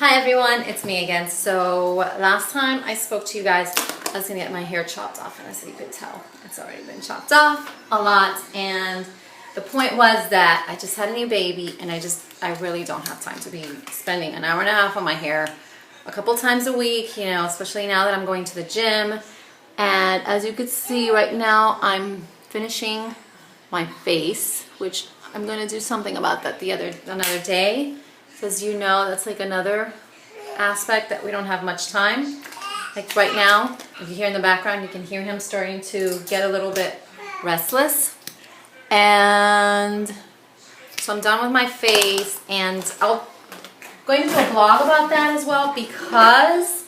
Hi everyone, it's me again. So last time I spoke to you guys, I was gonna get my hair chopped off, and as you could tell, it's already been chopped off a lot. And the point was that I just had a new baby, and I really don't have time to be spending an hour and a half on my hair a couple times a week, you know, especially now that I'm going to the gym. And as you could see right now, I'm finishing my face, which I'm gonna do something about that another day. As you know, that's like another aspect that we don't have much time. Like right now, if you hear in the background, you can hear him starting to get a little bit restless. And so I'm done with my face, and I'll going to do a vlog about that as well, because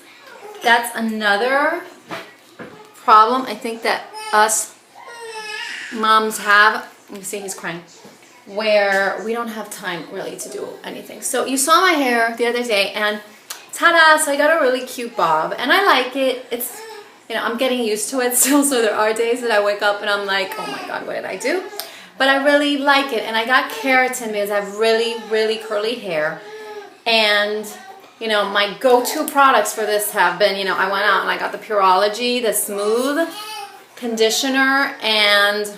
that's another problem I think that us moms have. Let me see, he's crying. Where we don't have time really to do anything. So you saw my hair the other day, and ta-da, so I got a really cute bob, and I like it. It's, you know, I'm getting used to it still, so there are days that I wake up and I'm like, oh my god, what did I do? But I really like it, and I got keratin because I have really curly hair. And you know, my go-to products for this have been, you know, I went out and I got the Pureology, the smooth conditioner and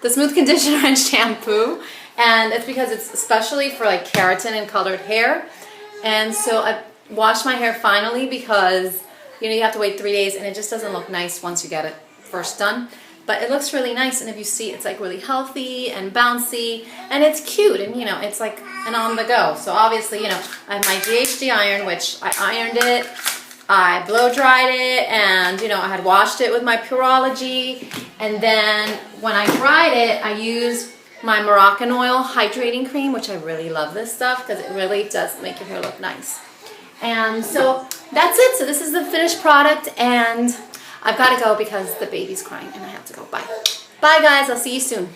the smooth conditioner and shampoo, and it's because it's especially for like keratin and colored hair. And so I washed my hair finally, because you know, you have to wait 3 days and it just doesn't look nice once you get it first done. But it looks really nice, and if you see, it's like really healthy and bouncy, and it's cute, and you know, it's like an on the go. So obviously, you know, I have my GHD iron, which I ironed it, I blow dried it, and you know, I had washed it with my Pureology, and then when I dried it, I used my Moroccan oil hydrating cream, which I really love this stuff because it really does make your hair look nice. And so that's it. So this is the finished product, and I've got to go because the baby's crying and I have to go. Bye. Bye guys, I'll see you soon.